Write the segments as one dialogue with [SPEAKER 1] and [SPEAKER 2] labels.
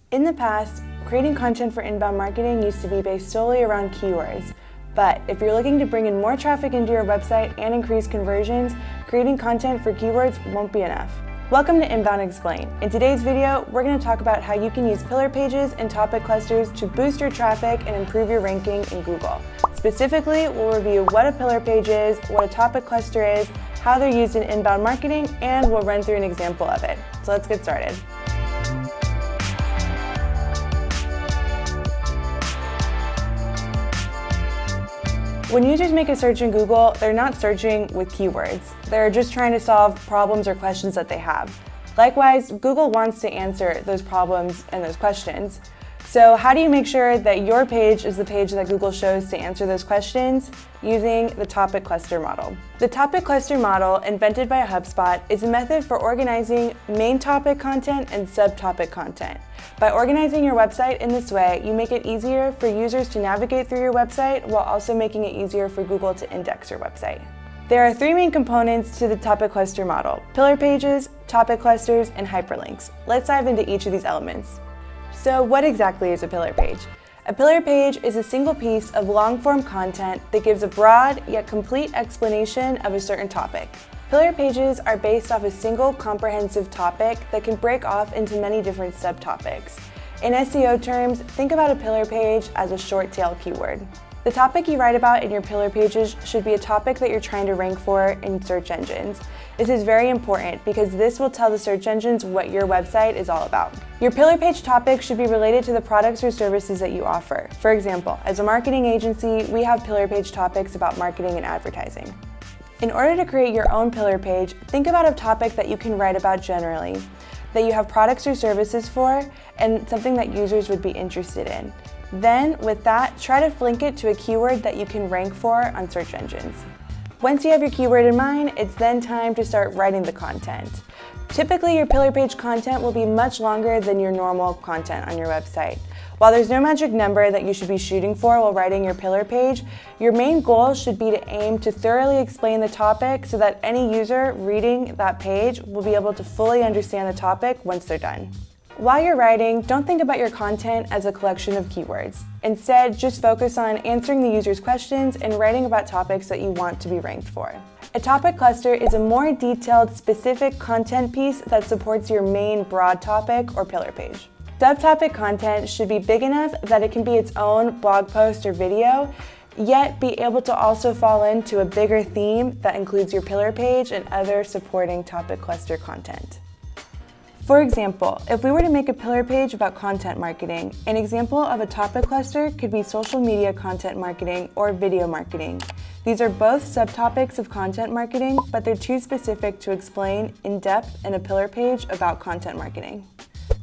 [SPEAKER 1] In the past, creating content for inbound marketing used to be based solely around keywords. But if you're looking to bring in more traffic into your website and increase conversions, creating content for keywords won't be enough. Welcome to Inbound Explained. In today's video, we're going to talk about how you can use pillar pages and topic clusters to boost your traffic and improve your ranking in Google. Specifically, we'll review what a pillar page is, what a topic cluster is, how they're used in inbound marketing, and we'll run through an example of it. So let's get started. When users make a search in Google, they're not searching with keywords. They're just trying to solve problems or questions that they have. Likewise, Google wants to answer those problems and those questions. So how do you make sure that your page is the page that Google shows to answer those questions? Using the topic cluster model. The topic cluster model, invented by HubSpot, is a method for organizing main topic content and subtopic content. By organizing your website in this way, you make it easier for users to navigate through your website while also making it easier for Google to index your website. There are three main components to the topic cluster model: pillar pages, topic clusters, and hyperlinks. Let's dive into each of these elements. So what exactly is a pillar page? A pillar page is a single piece of long-form content that gives a broad yet complete explanation of a certain topic. Pillar pages are based off a single comprehensive topic that can break off into many different subtopics. In SEO terms, think about a pillar page as a short tail keyword. The topic you write about in your pillar pages should be a topic that you're trying to rank for in search engines. This is very important because this will tell the search engines what your website is all about. Your pillar page topic should be related to the products or services that you offer. For example, as a marketing agency, we have pillar page topics about marketing and advertising. In order to create your own pillar page, think about a topic that you can write about generally, that you have products or services for, and something that users would be interested in. Then, with that, try to link it to a keyword that you can rank for on search engines. Once you have your keyword in mind, it's then time to start writing the content. Typically, your pillar page content will be much longer than your normal content on your website. While there's no magic number that you should be shooting for while writing your pillar page, your main goal should be to aim to thoroughly explain the topic so that any user reading that page will be able to fully understand the topic once they're done. While you're writing, don't think about your content as a collection of keywords. Instead, just focus on answering the user's questions and writing about topics that you want to be ranked for. A topic cluster is a more detailed, specific content piece that supports your main broad topic or pillar page. Subtopic content should be big enough that it can be its own blog post or video, yet be able to also fall into a bigger theme that includes your pillar page and other supporting topic cluster content. For example, if we were to make a pillar page about content marketing, an example of a topic cluster could be social media content marketing or video marketing. These are both subtopics of content marketing, but they're too specific to explain in depth in a pillar page about content marketing.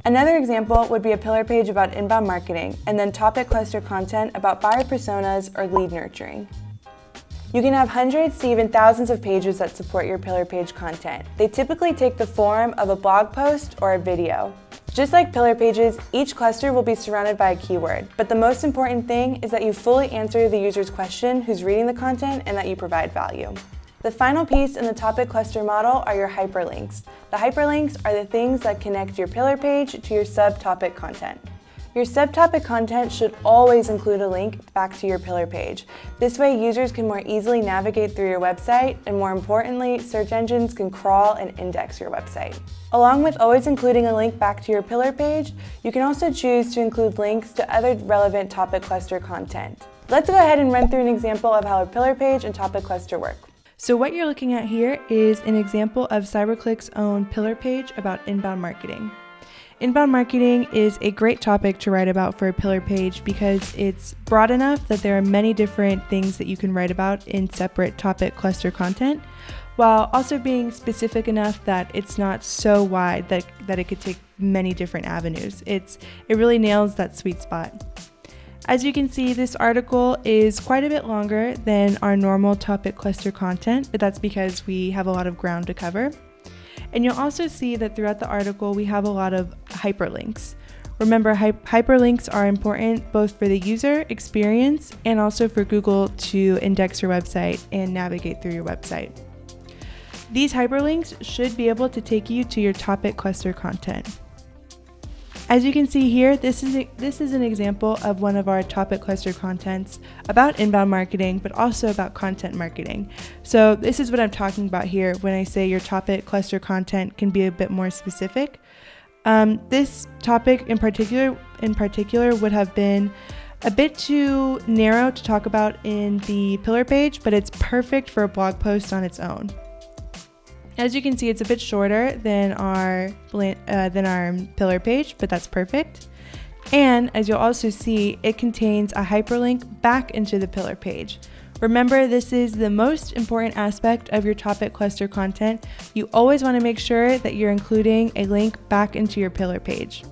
[SPEAKER 1] Another example would be a pillar page about inbound marketing, and then topic cluster content about buyer personas or lead nurturing. You can have hundreds to even thousands of pages that support your pillar page content. They typically take the form of a blog post or a video. Just like pillar pages, each cluster will be surrounded by a keyword, but the most important thing is that you fully answer the user's question who's reading the content and that you provide value. The final piece in the topic cluster model are your hyperlinks. The hyperlinks are the things that connect your pillar page to your subtopic content. Your subtopic content should always include a link back to your pillar page. This way, users can more easily navigate through your website, and more importantly, search engines can crawl and index your website. Along with always including a link back to your pillar page, you can also choose to include links to other relevant topic cluster content. Let's go ahead and run through an example of how a pillar page and topic cluster work. So what you're looking at here is an example of Cyberclick's own pillar page about inbound marketing. Inbound marketing is a great topic to write about for a pillar page because it's broad enough that there are many different things that you can write about in separate topic cluster content, while also being specific enough that it's not so wide that it could take many different avenues. It really nails that sweet spot. As you can see, this article is quite a bit longer than our normal topic cluster content, but that's because we have a lot of ground to cover. And you'll also see that throughout the article, we have a lot of hyperlinks. Remember, hyperlinks are important both for the user experience and also for Google to index your website and navigate through your website. These hyperlinks should be able to take you to your topic cluster content. As you can see here, this is an example of one of our topic cluster contents about inbound marketing, but also about content marketing. So this is what I'm talking about here when I say your topic cluster content can be a bit more specific. This topic in particular would have been a bit too narrow to talk about in the pillar page, but it's perfect for a blog post on its own. As you can see, it's a bit shorter than our pillar page, but that's perfect. And as you'll also see, it contains a hyperlink back into the pillar page. Remember, this is the most important aspect of your topic cluster content. You always want to make sure that you're including a link back into your pillar page.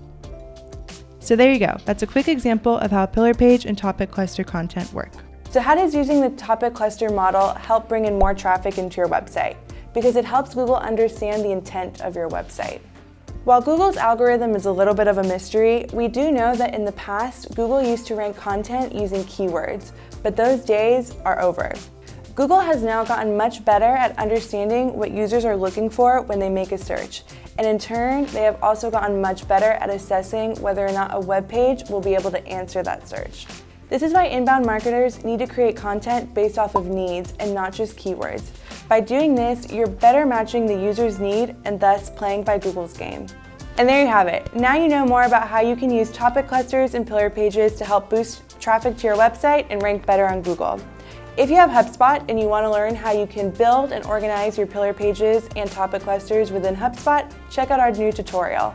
[SPEAKER 1] So there you go. That's a quick example of how pillar page and topic cluster content work. So how does using the topic cluster model help bring in more traffic into your website? Because it helps Google understand the intent of your website. While Google's algorithm is a little bit of a mystery, we do know that in the past, Google used to rank content using keywords, but those days are over. Google has now gotten much better at understanding what users are looking for when they make a search, and in turn, they have also gotten much better at assessing whether or not a web page will be able to answer that search. This is why inbound marketers need to create content based off of needs and not just keywords. By doing this, you're better matching the user's need and thus playing by Google's game. And there you have it. Now you know more about how you can use topic clusters and pillar pages to help boost traffic to your website and rank better on Google. If you have HubSpot and you want to learn how you can build and organize your pillar pages and topic clusters within HubSpot, check out our new tutorial.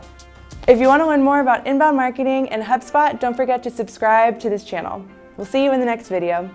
[SPEAKER 1] If you want to learn more about inbound marketing and HubSpot, don't forget to subscribe to this channel. We'll see you in the next video.